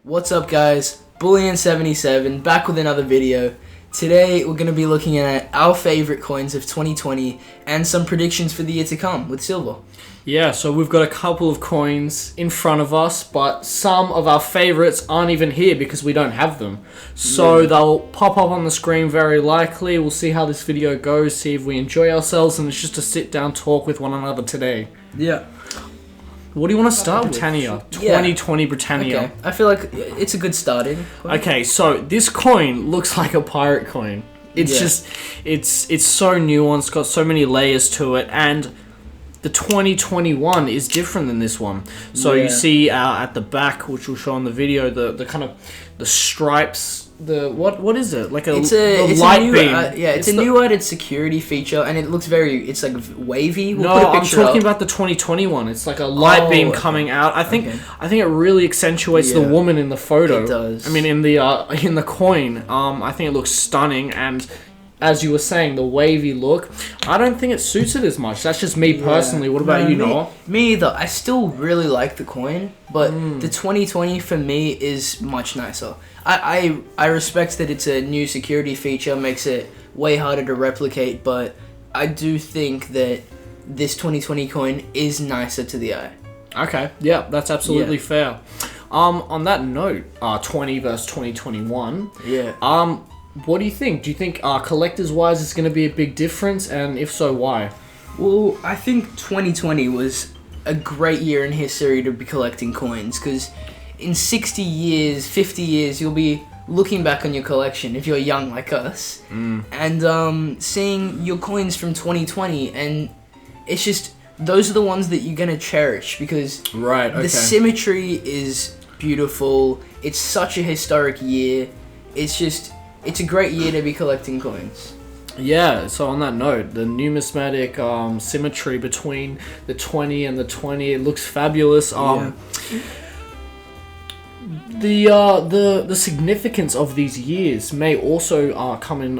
What's up, guys? Bullion77 back with another video. Today we're going to be looking at our favorite coins of 2020 and some predictions for the year to come with silver. Yeah, so we've got a couple of coins in front of us, but some of our favorites aren't even here because we don't have them. So they'll pop up on the screen very likely. We'll see how this video goes, see if we enjoy ourselves, and it's just a sit down talk with one another today. Yeah. What do you want to start with? Britannia. 2020 Britannia. Okay. I feel like it's a good starting point. Okay, so this coin looks like a pirate coin. It's it's so nuanced, got so many layers to it, and the 2021 is different than this one. So you see at the back, which we'll show in the video, the kind of the stripes. The what is it? Like it's light new, beam. It's a new added security feature, and it looks it's like wavy. We'll no, put a I'm picture talking up. about the 2021. It's like a light beam coming out. I think it really accentuates the woman in the photo. It does. I mean, in the coin. I think it looks stunning, and as you were saying, the wavy look, I don't think it suits it as much. That's just me personally. What about you, Noah? Me either. I still really like the coin, but the 2020 for me is much nicer. I respect that it's a new security feature, makes it way harder to replicate, but I do think that this 2020 coin is nicer to the eye. Okay, yeah, that's absolutely fair. On that note, 20 versus 2021. Yeah. What do you think? Do you think collectors-wise it's going to be a big difference, and if so, why? Well, I think 2020 was a great year in history to be collecting coins, because in 60 years, 50 years, you'll be looking back on your collection if you're young like us, and seeing your coins from 2020, and it's just, those are the ones that you're going to cherish, because the symmetry is beautiful. It's such a historic year. It's a great year to be collecting coins. Yeah, so on that note, the numismatic symmetry between the 20 and the 20, it looks fabulous. The significance of these years may also come in.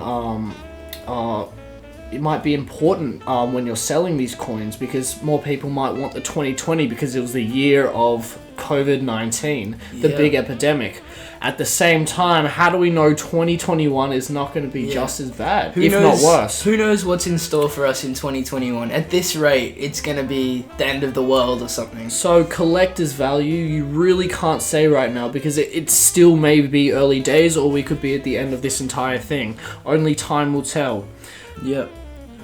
It might be important when you're selling these coins, because more people might want the 2020 because it was the year of COVID-19, the big epidemic. At the same time, how do we know 2021 is not going to be just as bad, if not worse? Who knows what's in store for us in 2021? At this rate, it's going to be the end of the world or something. So collector's value, you really can't say right now, because it still may be early days, or we could be at the end of this entire thing. Only time will tell. Yep.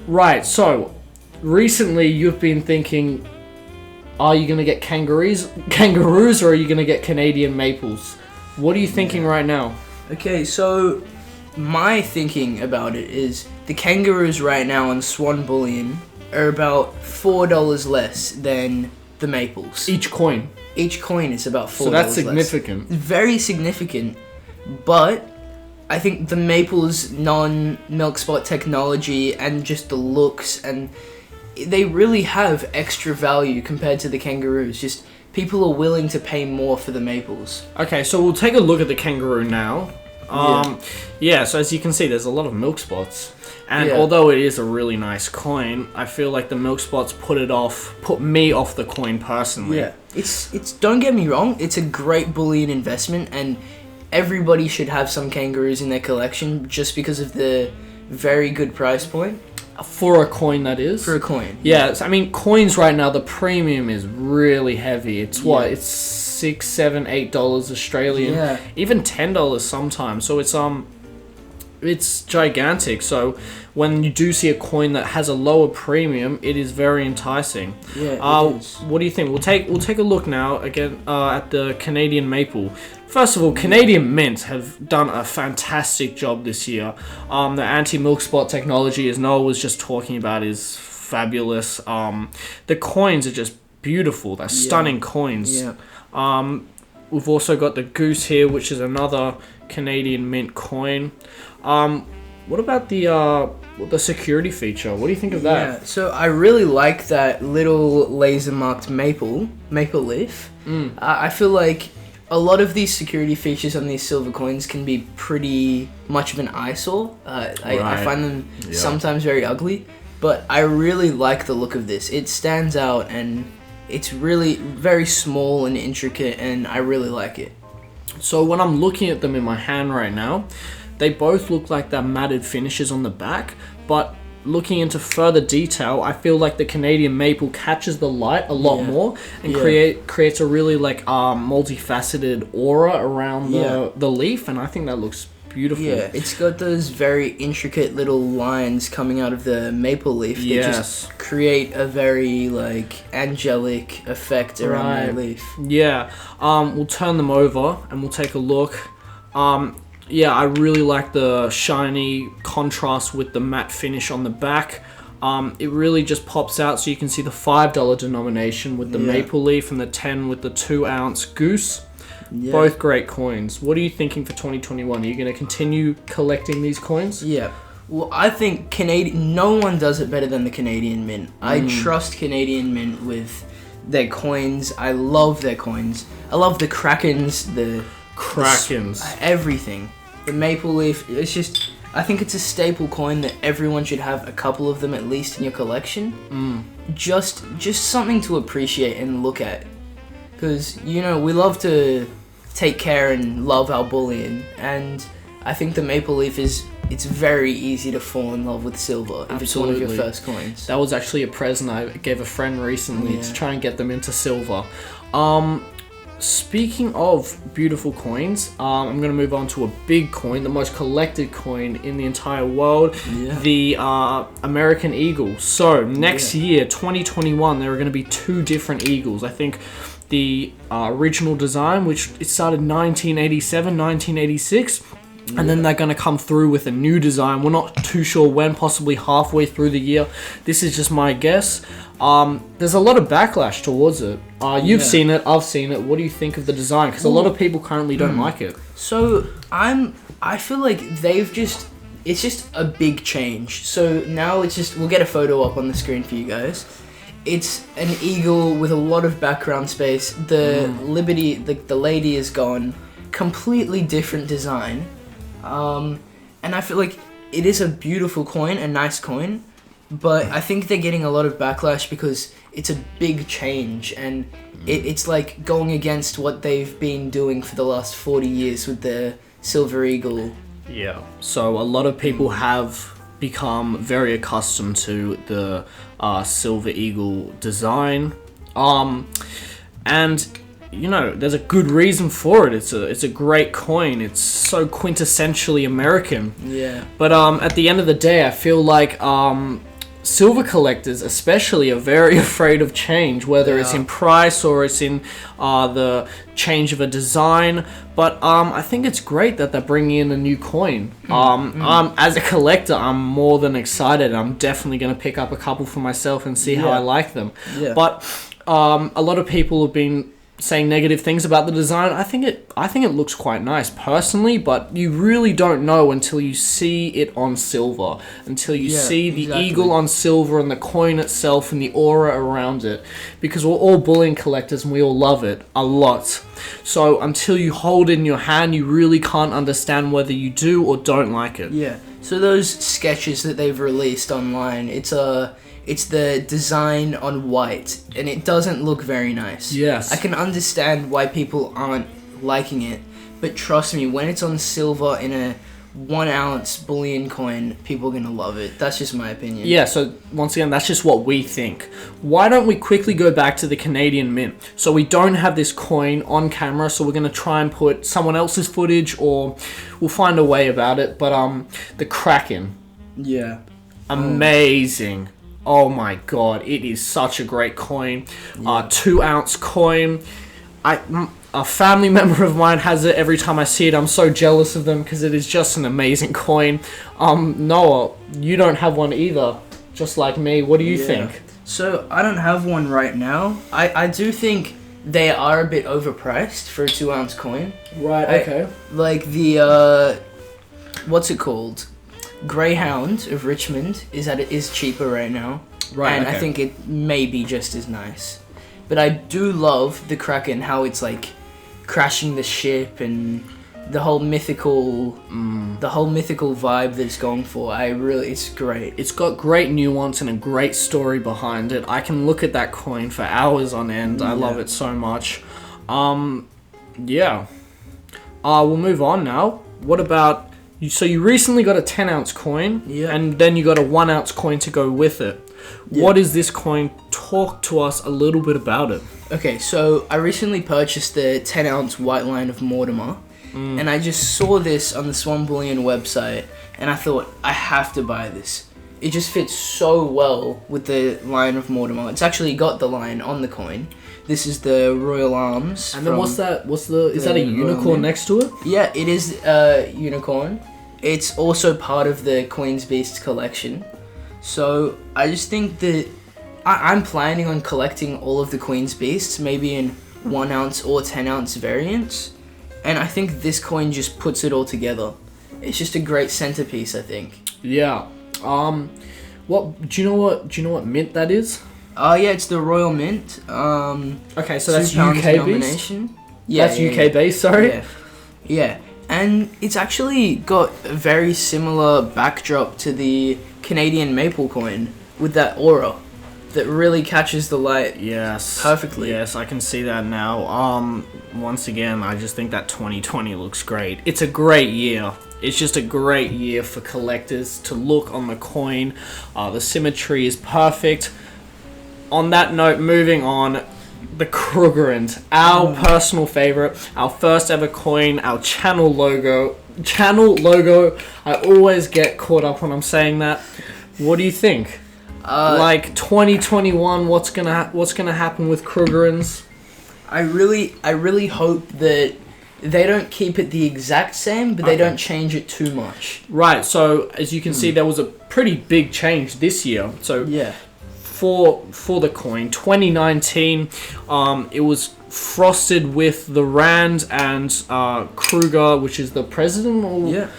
Right, so recently you've been thinking, are you going to get kangaroos, or are you going to get Canadian maples? What are you thinking right now? Okay, so my thinking about it is the Kangaroos right now on Swan Bullion are about $4 less than the maples. Each coin. Each coin is about $4 So that's less. significant. Very significant, but I think the maples non-milk spot technology and just the looks, and they really have extra value compared to the Kangaroos. Just people are willing to pay more for the maples. Okay, so we'll take a look at the kangaroo now. So as you can see, there's a lot of milk spots. And although it is a really nice coin, I feel like the milk spots put me off the coin personally. Yeah. It's don't get me wrong, it's a great bullion investment, and everybody should have some kangaroos in their collection just because of the very good price point. For a coin, that is. For a coin. Yeah, I mean, coins right now, the premium is really heavy. It's what? It's $6, $7, $8 Australian. Yeah. Even $10 sometimes. So it's gigantic. So when you do see a coin that has a lower premium, it is very enticing. Yeah, it is. What do you think? We'll take a look now again at the Canadian maple. First of all, Canadian Mint have done a fantastic job this year. The anti-milk spot technology, as Noah was just talking about, is fabulous. The coins are just beautiful. They're stunning coins. Yeah. We've also got the goose here, which is another Canadian Mint coin. What about the security feature? What do you think of that? Yeah, so I really like that little laser marked maple leaf. I feel like a lot of these security features on these silver coins can be pretty much of an eyesore. I find them sometimes very ugly, but I really like the look of this. It stands out, and it's really very small and intricate, and I really like it. So when I'm looking at them in my hand right now, they both look like they're matted finishes on the back, but looking into further detail, I feel like the Canadian maple catches the light a lot more and creates a really like multifaceted aura around the leaf, and I think that looks beautiful. Yeah, it's got those very intricate little lines coming out of the maple leaf that just create a very like angelic effect around the leaf. Yeah, we'll turn them over and we'll take a look. Yeah, I really like the shiny contrast with the matte finish on the back. It really just pops out, so you can see the $5 denomination with the maple leaf and the 10 with the 2-ounce goose. Yeah. Both great coins. What are you thinking for 2021? Are you going to continue collecting these coins? Yeah. Well, I think no one does it better than the Canadian Mint. I trust Canadian Mint with their coins. I love their coins. I love the Krakens, everything. The maple leaf, it's just, I think it's a staple coin that everyone should have a couple of them at least in your collection. Just something to appreciate and look at. Because, you know, we love to take care and love our bullion. And I think the maple leaf it's very easy to fall in love with silver if it's one of your first coins. That was actually a present I gave a friend recently to try and get them into silver. Speaking of beautiful coins, I'm going to move on to a big coin, the most collected coin in the entire world, the American Eagle. So next year, 2021, there are going to be 2 different eagles. I think the original design, which it started 1987, 1986, and then they're going to come through with a new design. We're not too sure when, possibly halfway through the year. This is just my guess. There's a lot of backlash towards it. You've seen it, I've seen it. What do you think of the design? Because a lot of people currently don't like it. So I feel like it's just a big change. So now we'll get a photo up on the screen for you guys. It's an eagle with a lot of background space. The Liberty, the lady is gone. Completely different design. And I feel like it is a beautiful coin, a nice coin, but I think they're getting a lot of backlash because it's a big change, and it's like going against what they've been doing for the last 40 years with the Silver Eagle. Yeah. So a lot of people have become very accustomed to the Silver Eagle design, and you know, there's a good reason for it. It's a great coin. It's so quintessentially American. Yeah. But at the end of the day, I feel like silver collectors especially are very afraid of change, whether it's in price or it's in the change of a design. But I think it's great that they're bringing in a new coin. As a collector, I'm more than excited. I'm definitely going to pick up a couple for myself and see how I like them. Yeah. But a lot of people have been saying negative things about the design. I think it looks quite nice personally, but you really don't know until you see it on silver, until you see the eagle on silver and the coin itself and the aura around it, because we're all bullion collectors and we all love it a lot. So until you hold it in your hand, you really can't understand whether you do or don't like it. Yeah. So those sketches that they've released online, it's the design on white, and it doesn't look very nice. Yes. I can understand why people aren't liking it, but trust me, when it's on silver in a 1-ounce bullion coin, people are going to love it. That's just my opinion. Yeah, so once again, that's just what we think. Why don't we quickly go back to the Canadian Mint? So we don't have this coin on camera, so we're going to try and put someone else's footage, or we'll find a way about it. But the Kraken. Yeah. Amazing. Oh my god, it is such a great coin. 2-ounce coin. A family member of mine has it. Every time I see it, I'm so jealous of them because it is just an amazing coin. Noah, you don't have one either, just like me. What do you think? So, I don't have one right now. I do think they are a bit overpriced for a 2-ounce coin. Right, okay. Like the, what's it called? Greyhound of Richmond is cheaper right now, and I think it may be just as nice. But I do love the Kraken, how it's like crashing the ship and the whole mythical vibe that it's going for. It's great. It's got great nuance and a great story behind it. I can look at that coin for hours on end. I love it so much. Yeah. We'll move on now. What about you? So you recently got a 10-ounce coin, and then you got a 1-ounce coin to go with it. Yeah. What is this coin? Talk to us a little bit about it. Okay, so I recently purchased the 10-ounce white line of Mortimer, and I just saw this on the Swan Bullion website, and I thought, I have to buy this. It just fits so well with the line of Mortimer. It's actually got the line on the coin. This is the Royal Arms. And then is that a unicorn next to it? Yeah, it is a unicorn. It's also part of the Queen's Beasts collection. So I just think that I'm planning on collecting all of the Queen's Beasts, maybe in 1-ounce or 10-ounce variants. And I think this coin just puts it all together. It's just a great centerpiece, I think. Yeah. What do you know what mint that is? Yeah, it's the Royal Mint. Okay, so that's UK based. Yeah, that's UK based. Sorry. Yeah, and it's actually got a very similar backdrop to the Canadian maple coin with that aura that really catches the light. Yes, perfectly. Yes, I can see that now. Once again, I just think that 2020 looks great. It's a great year. It's just a great year for collectors to look on the coin. The symmetry is perfect. On that note, moving on, the Krugerrand, our personal favorite, our first ever coin, our channel logo. I always get caught up when I'm saying that. What do you think? 2021, what's gonna happen with Krugerrands? I really hope that they don't keep it the exact same, but they don't change it too much. Right. So as you can see, there was a pretty big change this year. So yeah. For the coin, 2019, it was frosted with the Rand and Kruger, which is the president.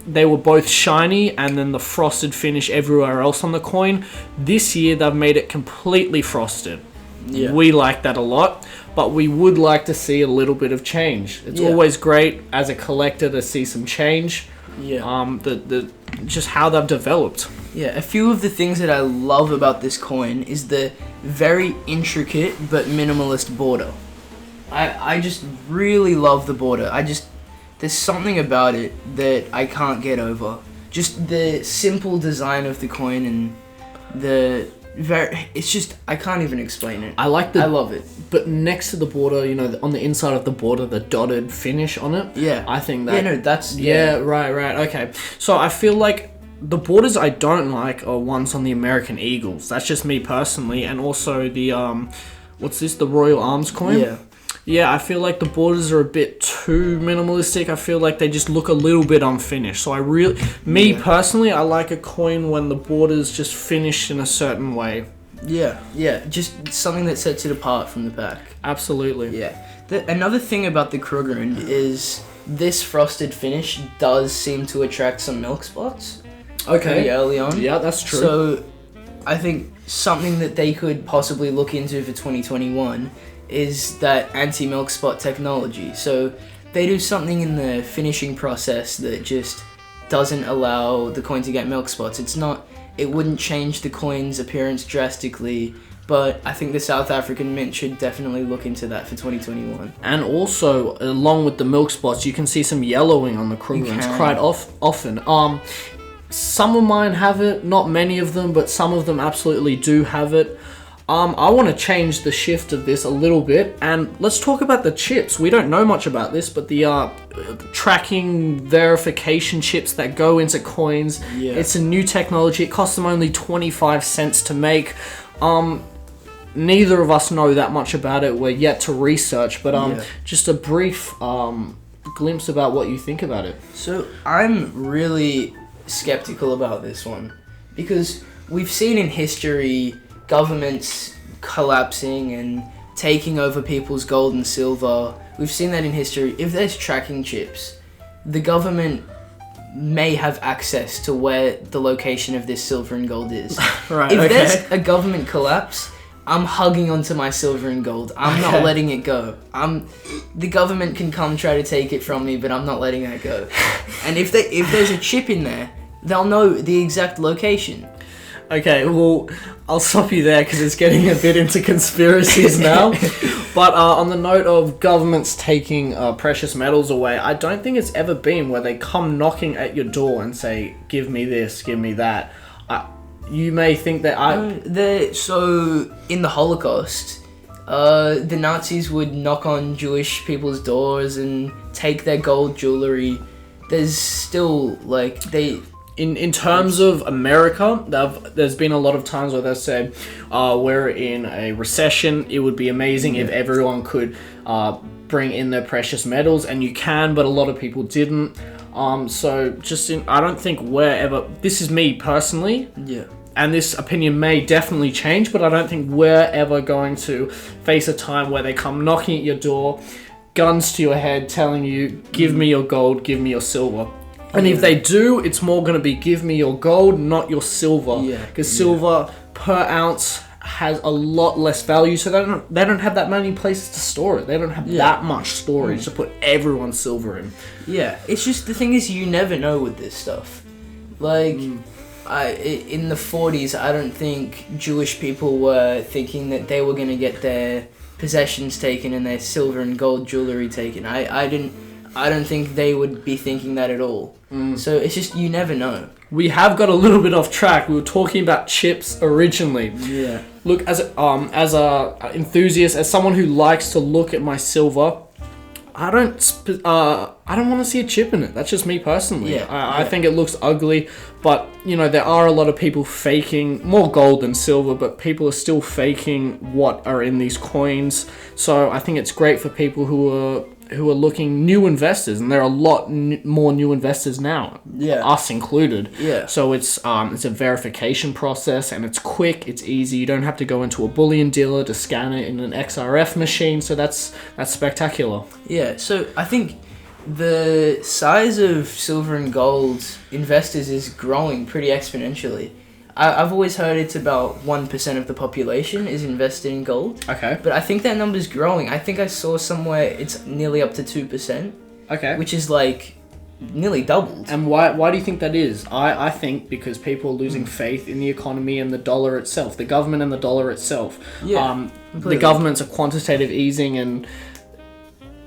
They were both shiny, and then the frosted finish everywhere else on the coin. This year, they've made it completely frosted. Yeah. We like that a lot, but we would like to see a little bit of change. It's always great as a collector to see some change. Yeah. Just how they've developed. Yeah, a few of the things that I love about this coin is the very intricate but minimalist border. I just really love the border. There's something about it that I can't get over. Just the simple design of the coin and I can't even explain it. I love it. But next to the border, on the inside of the border, the dotted finish on it. Yeah. I think that. Yeah, no, that's. Yeah, right. Okay. So I feel like the borders I don't like are ones on the American Eagles. That's just me personally. And also the, what's this? The Royal Arms coin? Yeah. Yeah, I feel like the borders are a bit too minimalistic. I feel like they just look a little bit unfinished. So personally, I like a coin when the borders just finished in a certain way. Yeah, just something that sets it apart from the pack. Absolutely. Yeah. Another thing about the Krugerrand is this frosted finish does seem to attract some milk spots. Okay. Pretty early on. Yeah, that's true. So, I think something that they could possibly look into for 2021 is that anti-milk spot technology. So they do something in the finishing process that just doesn't allow the coin to get milk spots. It wouldn't change the coin's appearance drastically, but I think the South African Mint should definitely look into that for 2021. And also, along with the milk spots, you can see some yellowing on the Krugerrands quite often. Some of mine have it, not many of them, but some of them absolutely do have it. I want to change the shift of this a little bit, and let's talk about the chips. We don't know much about this, but the tracking verification chips that go into coins, it's a new technology. It costs them only 25 cents to make. Neither of us know that much about it. We're yet to research, but just a brief glimpse about what you think about it. So I'm really skeptical about this one, because we've seen in history governments collapsing and taking over people's gold and silver. We've seen that in history. If there's tracking chips, the government may have access to where the location of this silver and gold is. If there's a government collapse, I'm hugging onto my silver and gold. I'm not letting it go. The government can come try to take it from me, but I'm not letting that go. And if there's a chip in there, they'll know the exact location. Okay, well, I'll stop you there because it's getting a bit into conspiracies now. But on the note of governments taking precious metals away, I don't think it's ever been where they come knocking at your door and say, give me this, give me that. You may think that So, in the Holocaust, the Nazis would knock on Jewish people's doors and take their gold jewelry. There's still, like, In terms of America, there's been a lot of times where they've said, we're in a recession, it would be amazing if everyone could bring in their precious metals, and you can, but a lot of people didn't. I don't think we're ever, this is me personally, and this opinion may definitely change, but I don't think we're ever going to face a time where they come knocking at your door, guns to your head, telling you, give me your gold, give me your silver. And if they do, it's more going to be give me your gold, not your silver. Because silver per ounce has a lot less value, so they don't have that many places to store it. They don't have that much storage to put everyone's silver in. Yeah, it's just, the thing is, you never know with this stuff. Like, in the 40s, I don't think Jewish people were thinking that they were going to get their possessions taken and their silver and gold jewelry taken. I don't think they would be thinking that at all. So it's just, you never know. We have got a little bit off track. We were talking about chips originally. Yeah. Look, as a enthusiast, as someone who likes to look at my silver, I don't want to see a chip in it. That's just me personally. I think it looks ugly, but there are a lot of people faking more gold than silver, but people are still faking what are in these coins. So I think it's great for people who are looking, new investors, and there are a lot more new investors now, us included. So it's a verification process, and it's quick, it's easy. You don't have to go into a bullion dealer to scan it in an XRF machine. So that's spectacular. So I think the size of silver and gold investors is growing pretty exponentially. I've always heard it's about 1% of the population is invested in gold. Okay. But I think that number's growing. I think I saw somewhere it's nearly up to 2%. Okay. Which is like nearly doubled. And why do you think that is? I think because people are losing faith in the economy and the dollar itself, the government and the dollar itself. The government's a quantitative easing, and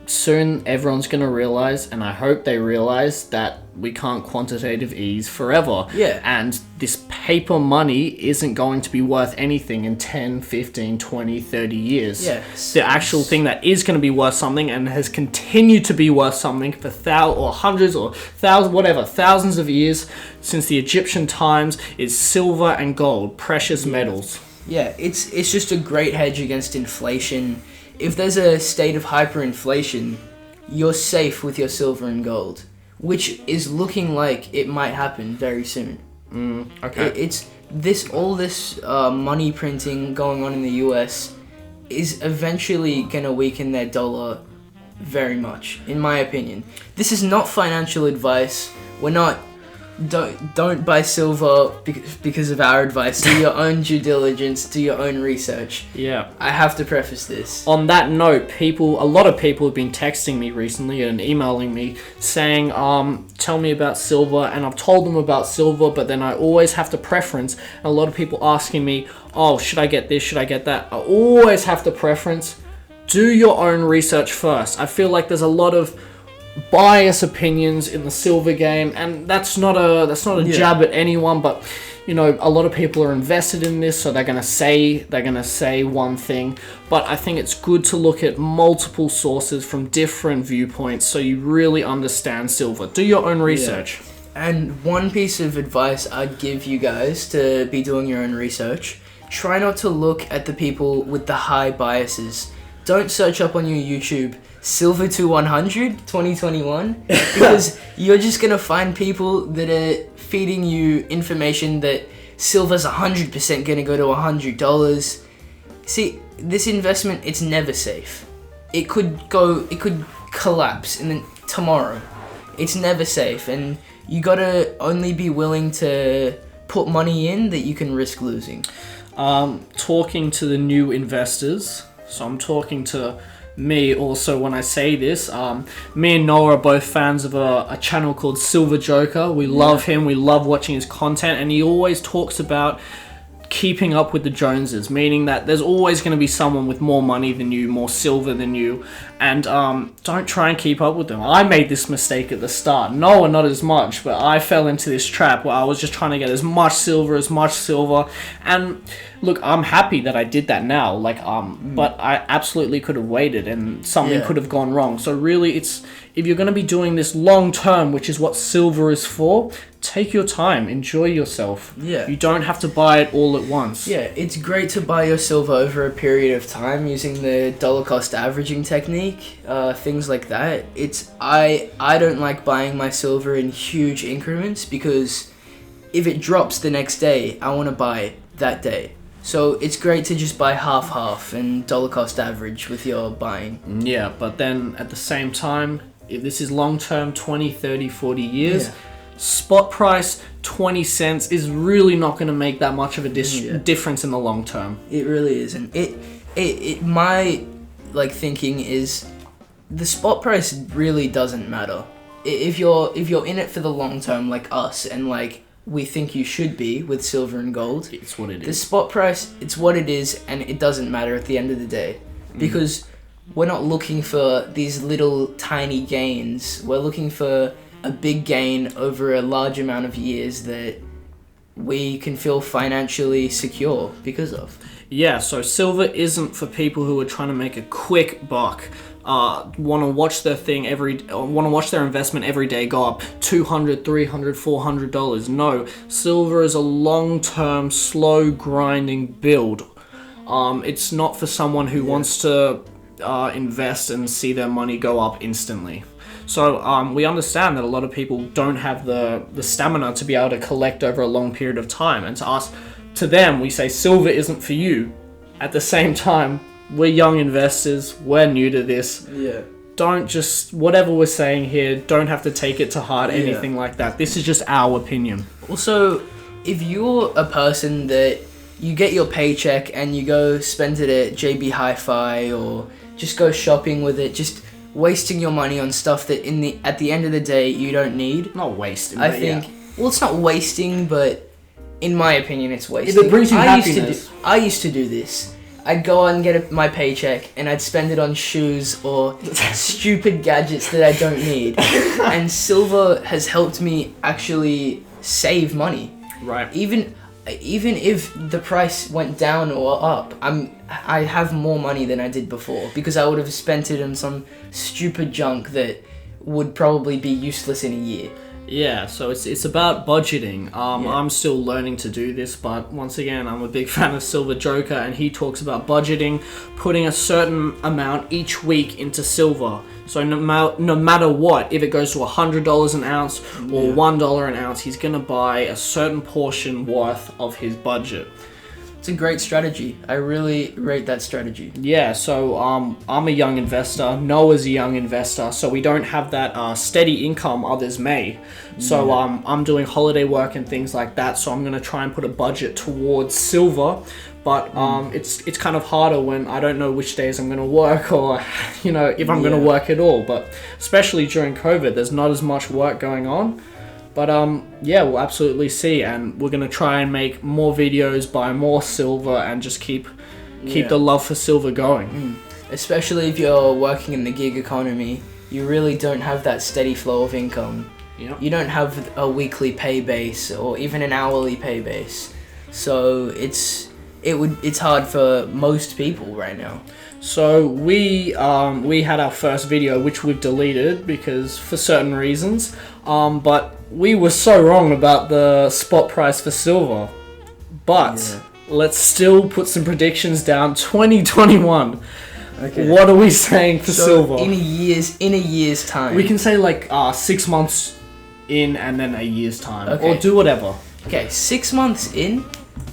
soon everyone's going to realize, and I hope they realize, that we can't quantitative ease forever. And this paper money isn't going to be worth anything in 10, 15, 20, 30 years. The actual thing that is going to be worth something and has continued to be worth something for thousands of years since the Egyptian times is silver and gold, precious metals. It's just a great hedge against inflation. If there's a state of hyperinflation, you're safe with your silver and gold, which is looking like it might happen very soon. It's all this money printing going on in the US is eventually gonna weaken their dollar very much, in my opinion. This is not financial advice. We're not. Don't buy silver because of our advice. Do your own due diligence. Do your own research. I have to preface this. On that note, a lot of people have been texting me recently and emailing me saying, tell me about silver, and I've told them about silver, but then I always have to preference. And a lot of people asking me, oh, should I get this? Should I get that? I always have to preference. Do your own research first. I feel like there's a lot of bias opinions in the silver game, and that's not a jab at anyone, but a lot of people are invested in this, so they're gonna say one thing. But I think it's good to look at multiple sources from different viewpoints so you really understand silver. Do your own research. And one piece of advice I'd give you guys to be doing your own research: try not to look at the people with the high biases. Don't search up on your YouTube Silver to 100 2021, because you're just gonna find people that are feeding you information that silver's 100% gonna go to $100. See, this investment, it's never safe. It could collapse tomorrow. It's never safe, and you gotta only be willing to put money in that you can risk losing. Talking to the new investors, so I'm talking to me also when I say this. Me and Noah are both fans of a channel called Silver Joker. We love him. We love watching his content, and he always talks about keeping up with the Joneses, meaning that there's always going to be someone with more money than you, more silver than you, and don't try and keep up with them. I made this mistake at the start. Noah, not as much, but I fell into this trap where I was just trying to get as much silver, and look, I'm happy that I did that now, but I absolutely could have waited, and something could have gone wrong. So really, if you're going to be doing this long term, which is what silver is for, take your time, enjoy yourself. Yeah. You don't have to buy it all at once. Yeah, it's great to buy your silver over a period of time using the dollar cost averaging technique, things like that. I don't like buying my silver in huge increments because if it drops the next day, I want to buy it that day. So it's great to just buy half and dollar cost average with your buying. Yeah, but then at the same time, if this is long term, 20, 30, 40 years, spot price 20 cents is really not going to make that much of a difference in the long term. It really isn't. My thinking is the spot price really doesn't matter. If you're in it for the long term like us and we think you should be with silver and gold, it's what it is. The spot price, it's what it is, and it doesn't matter at the end of the day because we're not looking for these little tiny gains. We're looking for a big gain over a large amount of years that we can feel financially secure because of. Yeah, so silver isn't for people who are trying to make a quick buck. Want to watch their investment every day go up $200, $300, $400. No, silver is a long-term, slow grinding build. It's not for someone who wants to invest and see their money go up instantly. So we understand that a lot of people don't have the stamina to be able to collect over a long period of time, and to them we say silver isn't for you. At the same time, we're young investors, we're new to this. Yeah. Don't just, whatever we're saying here, don't have to take it to heart, anything like that. This is just our opinion. Also, if you're a person that you get your paycheck and you go spend it at JB Hi-Fi or just go shopping with it, just wasting your money on stuff that at the end of the day you don't need. Not wasting, I think. Well, it's not wasting, but in my opinion, it's wasting. If it brings you happiness. I used to do this. I'd go out and get my paycheck and I'd spend it on shoes or stupid gadgets that I don't need. And silver has helped me actually save money. Right. Even if the price went down or up, I have more money than I did before because I would have spent it on some stupid junk that would probably be useless in a year. Yeah, so it's about budgeting. I'm still learning to do this, but once again, I'm a big fan of Silver Joker, and he talks about budgeting, putting a certain amount each week into silver. So no matter what, if it goes to $100 an ounce or $1 an ounce, he's gonna buy a certain portion worth of his budget. It's a great strategy. I really rate that strategy. Yeah, so I'm a young investor. Noah's a young investor, so we don't have that steady income others may. So I'm doing holiday work and things like that, so I'm going to try and put a budget towards silver. But it's kind of harder when I don't know which days I'm going to work or, if I'm going to work at all. But especially during COVID, there's not as much work going on. But we'll absolutely see, and we're gonna try and make more videos, buy more silver, and just keep the love for silver going. Especially if you're working in the gig economy, you really don't have that steady flow of income. Yep. You don't have a weekly pay base or even an hourly pay base, so it's hard for most people right now. So we had our first video, which we've deleted because for certain reasons, but we were so wrong about the spot price for silver. But let's still put some predictions down. 2021. Okay. What are we saying for silver? In a year's time. We can say 6 months in and then a year's time, okay. Or do whatever. Okay, 6 months in,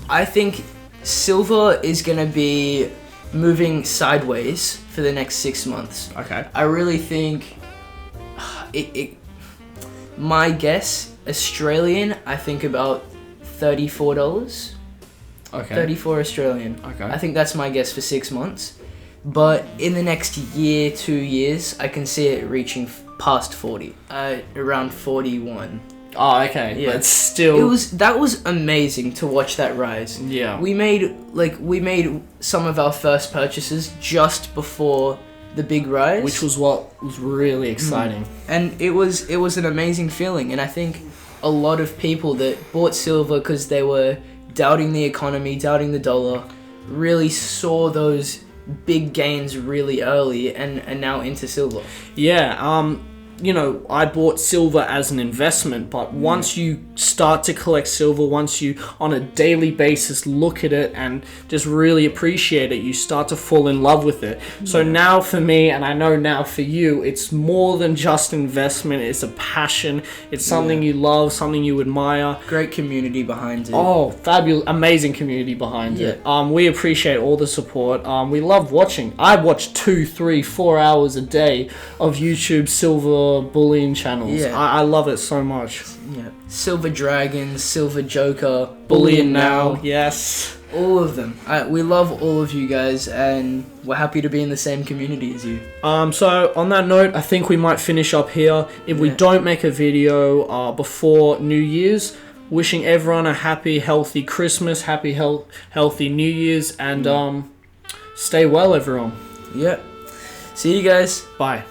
I think silver is gonna be moving sideways for the next 6 months. Okay. I really think my guess, Australian, I think about $34. Okay. 34 Australian. Okay. I think that's my guess for 6 months. But in the next year, 2 years, I can see it reaching past 40. Around 41. Oh, okay. Yeah. But still... That was amazing to watch that rise. Yeah. We made some of our first purchases just before the big rise, Which was what was really exciting. and it was an amazing feeling. And I think a lot of people that bought silver because they were doubting the economy, doubting the dollar, really saw those big gains really early and are now into silver. Yeah, I bought silver as an investment, but once you start to collect silver, once you on a daily basis look at it and just really appreciate it, you start to fall in love with it. So now for me, and I know now for you, it's more than just investment. It's a passion. It's something you love, something you admire. Great community behind it. Oh, fabulous, amazing community behind it. We appreciate all the support. We love watching. I watch 2, 3, 4 hours a day of YouTube silver Bullion channels. Yeah. I love it so much. Yeah. Silver Dragon, Silver Joker, Bullion now. Yes. All of them. We love all of you guys, and we're happy to be in the same community as you. So on that note, I think we might finish up here. If we don't make a video before New Year's, wishing everyone a happy, healthy Christmas, happy, healthy New Year's, and stay well, everyone. Yeah. See you guys. Bye.